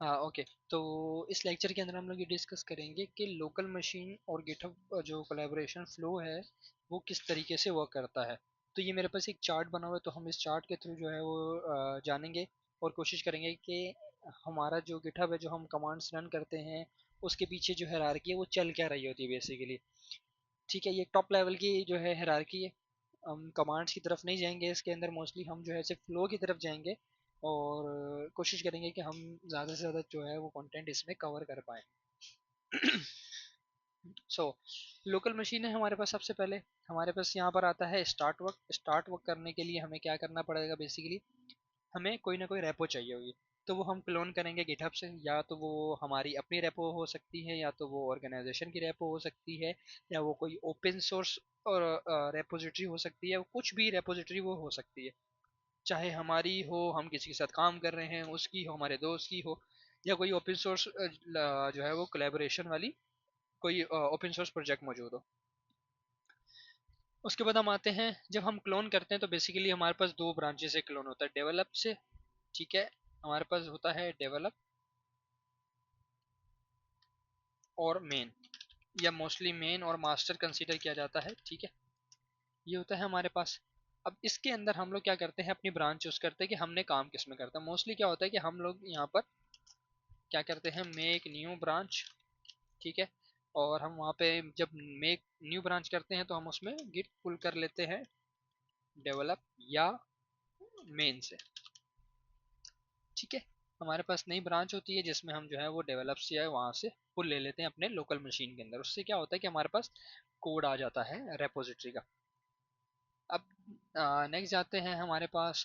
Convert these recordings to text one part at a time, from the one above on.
हाँ ओके। तो इस लेक्चर के अंदर हम लोग ये डिस्कस करेंगे कि लोकल मशीन और गिटहब जो कोलैबोरेशन फ्लो है वो किस तरीके से वर्क करता है। तो ये मेरे पास एक चार्ट बना हुआ है, तो हम इस चार्ट के थ्रू जो है वो जानेंगे और कोशिश करेंगे कि हमारा जो गिटहब है, जो हम कमांड्स रन करते हैं, उसके पीछे जो हायरार्की है वो चल क्या रही होती है बेसिकली। ठीक है, ये टॉप लेवल की जो है हायरार्की है। हम कमांड्स की तरफ नहीं जाएंगे इसके अंदर, मोस्टली हम जो है सिर्फ फ्लो की तरफ जाएंगे और कोशिश करेंगे कि हम ज़्यादा से ज़्यादा जो है वो कंटेंट इसमें कवर कर पाएँ। सो लोकल मशीन है हमारे पास। सबसे पहले हमारे पास यहाँ पर आता है स्टार्ट वर्क। स्टार्ट वर्क करने के लिए हमें क्या करना पड़ेगा, बेसिकली हमें कोई ना कोई रेपो चाहिए होगी। तो वो हम क्लोन करेंगे गिटहब से, या तो वो हमारी अपनी रेपो हो सकती है, या तो वो ऑर्गेनाइजेशन की रेपो हो सकती है, या वो कोई ओपन सोर्स और रेपोजिटरी हो सकती है। वो कुछ भी रेपोजिटरी वो हो सकती है, चाहे हमारी हो, हम किसी के साथ काम कर रहे हैं उसकी हो, हमारे दोस्त की हो, या कोई ओपन सोर्स जो है वो कोलैबोरेशन वाली कोई ओपन सोर्स प्रोजेक्ट मौजूद हो। उसके बाद हम आते हैं, जब हम क्लोन करते हैं तो बेसिकली हमारे पास दो ब्रांचेस से क्लोन होता है, डेवलप से। ठीक है, हमारे पास होता है डेवलप और मेन, या मोस्टली मेन और मास्टर कंसीडर किया जाता है। ठीक है, ये होता है हमारे पास। अब इसके अंदर हम लोग क्या करते हैं, अपनी ब्रांच चूज करते हैं कि हमने काम किस में करता है। मोस्टली क्या होता है कि हम लोग यहाँ पर क्या करते हैं, मेक न्यू ब्रांच। ठीक है, और हम वहाँ पे जब मेक न्यू ब्रांच करते हैं तो हम उसमें गिट पुल कर लेते हैं डेवलप या मेन से। ठीक है, हमारे पास नई ब्रांच होती है जिसमें हम जो है वो डेवलप से या वहाँ से पुल ले लेते हैं अपने लोकल मशीन के अंदर। उससे क्या होता है कि हमारे पास कोड आ जाता है रेपोजिटरी का। अब नेक्स्ट जाते हैं, हमारे पास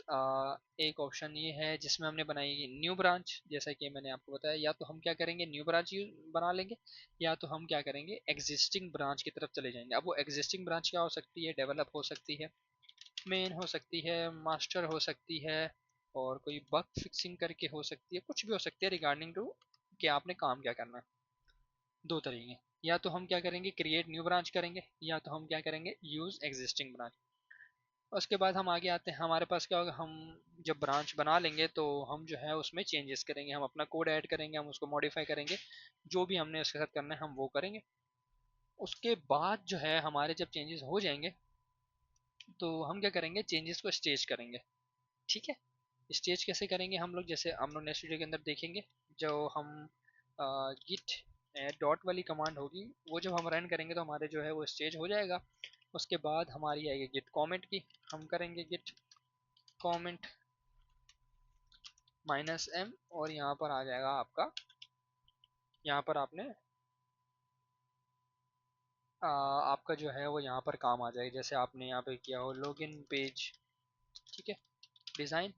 एक ऑप्शन ये है जिसमें हमने बनाई न्यू ब्रांच। जैसा कि मैंने आपको बताया, या तो हम क्या करेंगे न्यू ब्रांच बना लेंगे, या तो हम क्या करेंगे एग्जिस्टिंग ब्रांच की तरफ चले जाएंगे। अब वो एग्जिस्टिंग ब्रांच क्या हो सकती है, डेवलप हो सकती है, मेन हो सकती है, मास्टर हो सकती है, और कोई बग फिक्सिंग करके हो सकती है, कुछ भी हो सकती है रिगार्डिंग टू कि आपने काम क्या करना है। दो तरीके, या तो हम क्या करेंगे क्रिएट न्यू ब्रांच करेंगे, या तो हम क्या करेंगे यूज एग्जिस्टिंग ब्रांच। उसके बाद हम आगे आते हैं, हमारे पास क्या होगा, हम जब ब्रांच बना लेंगे तो हम जो है उसमें चेंजेस करेंगे, हम अपना कोड ऐड करेंगे, हम उसको मॉडिफाई करेंगे, जो भी हमने उसके साथ करना है हम वो करेंगे। उसके बाद जो है हमारे जब चेंजेस हो जाएंगे तो हम क्या करेंगे, चेंजेस को स्टेज करेंगे। ठीक है, स्टेज कैसे करेंगे हम लोग, जैसे हम लोग नेक्स्ट वीडियो के अंदर देखेंगे। जो हम गिट डॉट वाली कमांड होगी वो जब हम रन करेंगे तो हमारे जो है वो स्टेज हो जाएगा। उसके बाद हमारी आएगी गिट कमेंट की, हम करेंगे गिट कमेंट -m, और यहाँ पर आ जाएगा आपका, यहाँ पर आपने आपका जो है वो यहाँ पर काम आ जाएगा। जैसे आपने यहाँ पे किया हो लॉगिन पेज, ठीक है, डिज़ाइन,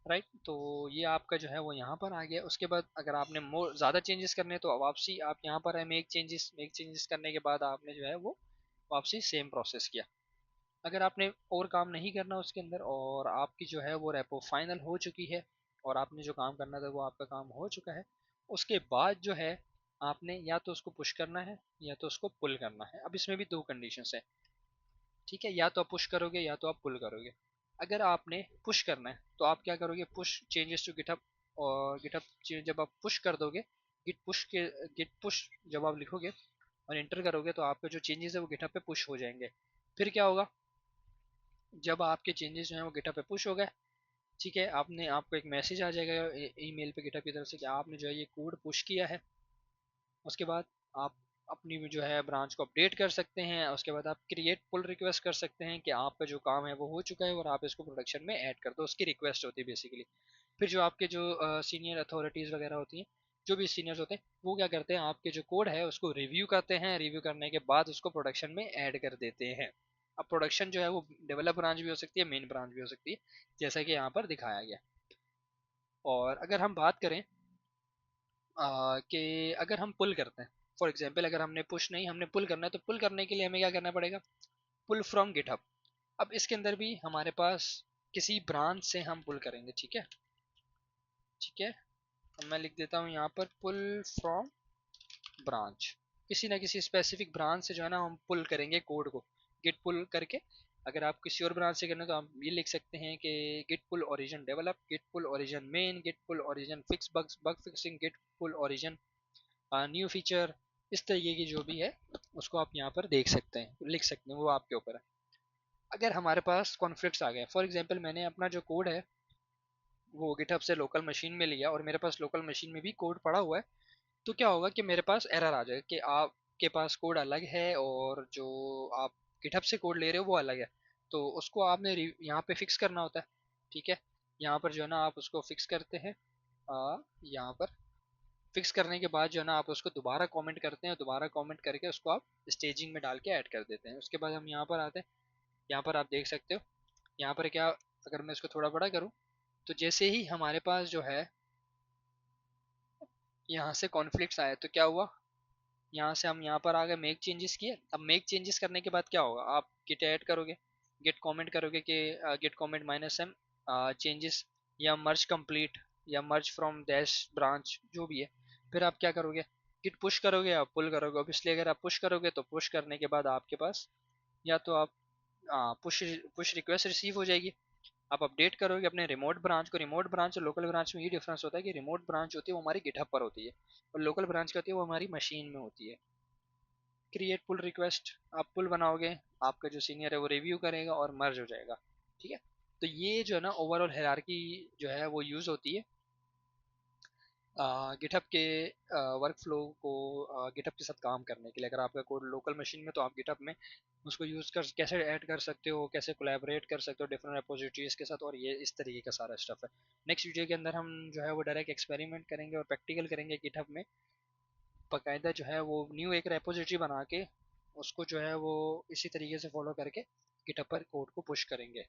राइट। तो ये आपका जो है वो यहाँ पर आ गया। उसके बाद अगर आपने मोर ज़्यादा चेंजेस करने हैं तो वापसी आप यहाँ पर है मेक चेंजेस करने के बाद आपने जो है वो वापसी सेम प्रोसेस किया। अगर आपने और काम नहीं करना उसके अंदर और आपकी जो है वो रेपो फाइनल हो चुकी है और आपने जो काम करना था वो आपका काम हो चुका है, उसके बाद जो है आपने या तो उसको पुश करना है या तो उसको पुल करना है। अब इसमें भी दो कंडीशंस है। ठीक है, या तो आप पुश करोगे या तो आप पुल करोगे। अगर आपने पुश करना है तो आप क्या करोगे, पुश चेंजेस टू गिटहब, और गिटहब जब आप पुश कर दोगे, गिट पुश जब आप लिखोगे और इंटर करोगे तो आपके जो चेंजेस है वो गिटहब पे पुश हो जाएंगे। फिर क्या होगा, जब आपके चेंजेस जो हैं वो गिटहब पे पुश हो गए, ठीक है, आपने आपको एक मैसेज आ जाएगा ईमेल पे गिटहब की तरफ से कि आपने जो है ये कोड पुश किया है। उसके बाद आप अपनी जो है ब्रांच को अपडेट कर सकते हैं। उसके बाद आप क्रिएट पुल रिक्वेस्ट कर सकते हैं कि आपका जो काम है वो हो चुका है और आप इसको प्रोडक्शन में ऐड कर दो, उसकी रिक्वेस्ट होती है बेसिकली। फिर जो आपके जो सीनियर अथॉरिटीज़ वगैरह होती हैं, जो भी सीनियर्स होते हैं, वो क्या करते हैं आपके जो कोड है उसको रिव्यू करते हैं, रिव्यू करने के बाद उसको प्रोडक्शन में ऐड कर देते हैं। अब प्रोडक्शन जो है वो डेवलप ब्रांच भी हो सकती है, मेन ब्रांच भी हो सकती है, जैसा कि यहाँ पर दिखाया गया। और अगर हम बात करें कि अगर हम पुल करते हैं, फॉर एग्जांपल अगर हमने पुश नहीं हमने पुल करना है, तो पुल करने के लिए हमें क्या करना पड़ेगा, पुल फ्रॉम गिटहब। अब इसके अंदर भी हमारे पास किसी ब्रांच से हम पुल करेंगे। ठीक है, ठीक है, अब मैं लिख देता हूँ यहाँ पर पुल फ्रॉम ब्रांच। किसी ना किसी स्पेसिफिक ब्रांच से जो है ना हम पुल करेंगे कोड को, गिट पुल करके। अगर आप किसी और ब्रांच से करना तो आप ये लिख सकते हैं कि Git pull origin develop, Git pull origin main, Git pull origin fix bugs, bug fixing, Git pull origin new feature. इस तरीके की जो भी है उसको आप यहाँ पर देख सकते हैं, लिख सकते हैं, वो आपके ऊपर है। अगर हमारे पास कॉन्फ्लिक्ट्स आ गए, फॉर एग्जांपल मैंने अपना जो कोड है वो गिटहब से लोकल मशीन में लिया और मेरे पास लोकल मशीन में भी कोड पड़ा हुआ है, तो क्या होगा कि मेरे पास एरर आ जाएगा कि आपके पास कोड अलग है और जो आप गिटहब से कोड ले रहे हो वो अलग है। तो उसको आपने यहाँ पे फिक्स करना होता है। ठीक है, यहाँ पर जो है ना आप उसको फिक्स करते हैं। यहाँ पर फिक्स करने के बाद जो है ना आप उसको दोबारा कमेंट करते हैं, दोबारा कमेंट करके उसको आप स्टेजिंग में डाल के ऐड कर देते हैं। उसके बाद हम यहाँ पर आते हैं, यहाँ पर आप देख सकते हो, यहाँ पर क्या, अगर मैं इसको थोड़ा बड़ा करूँ तो जैसे ही हमारे पास जो है यहाँ से कॉन्फ्लिक्ट्स आए तो क्या हुआ, यहाँ से हम यहाँ पर आ गए, मेक चेंजेस किए। अब मेक चेंजेस करने के बाद क्या होगा, आप गिट ऐड करोगे, गिट कमेंट करोगे कि git commit minus M changes, या मर्ज कंप्लीट, या मर्ज फ्रॉम डैश ब्रांच, जो भी है। फिर आप क्या करोगे, गिट पुश करोगे या पुल करोगे। ऑब्वियसली अगर आप पुश करोगे तो पुश करने के बाद आपके पास या तो आप पुश पुश रिक्वेस्ट रिसीव हो जाएगी। आप अपडेट करोगे अपने रिमोट ब्रांच को। रिमोट ब्रांच और लोकल ब्रांच में ये डिफरेंस होता है कि रिमोट ब्रांच होती है वो हमारी गिटहब पर होती है, और लोकल ब्रांच होती है वो हमारी मशीन में होती है। क्रिएट पुल रिक्वेस्ट, आप पुल बनाओगे, आपका जो सीनियर है वो रिव्यू करेगा और मर्ज हो जाएगा। ठीक है, तो ये जो है ना ओवरऑल हायरार्की जो है वो यूज़ होती है गिटहब के वर्क फ्लो को गिटहब के साथ काम करने के लिए। अगर आपका कोड लोकल मशीन में तो आप गिटहब में उसको यूज़ कर कैसे ऐड कर सकते हो, कैसे कोलैबोरेट कर सकते हो डिफरेंट रिपोजिटरीज के साथ, और ये इस तरीके का सारा स्टफ है। नेक्स्ट वीडियो के अंदर हम जो है वो डायरेक्ट एक्सपेरिमेंट करेंगे और प्रैक्टिकल करेंगे गिटहब में, बाकायदा जो है वो न्यू एक रेपोजिटरी बना के उसको जो है वो इसी तरीके से फॉलो करके गिटहब पर कोड को पुश करेंगे।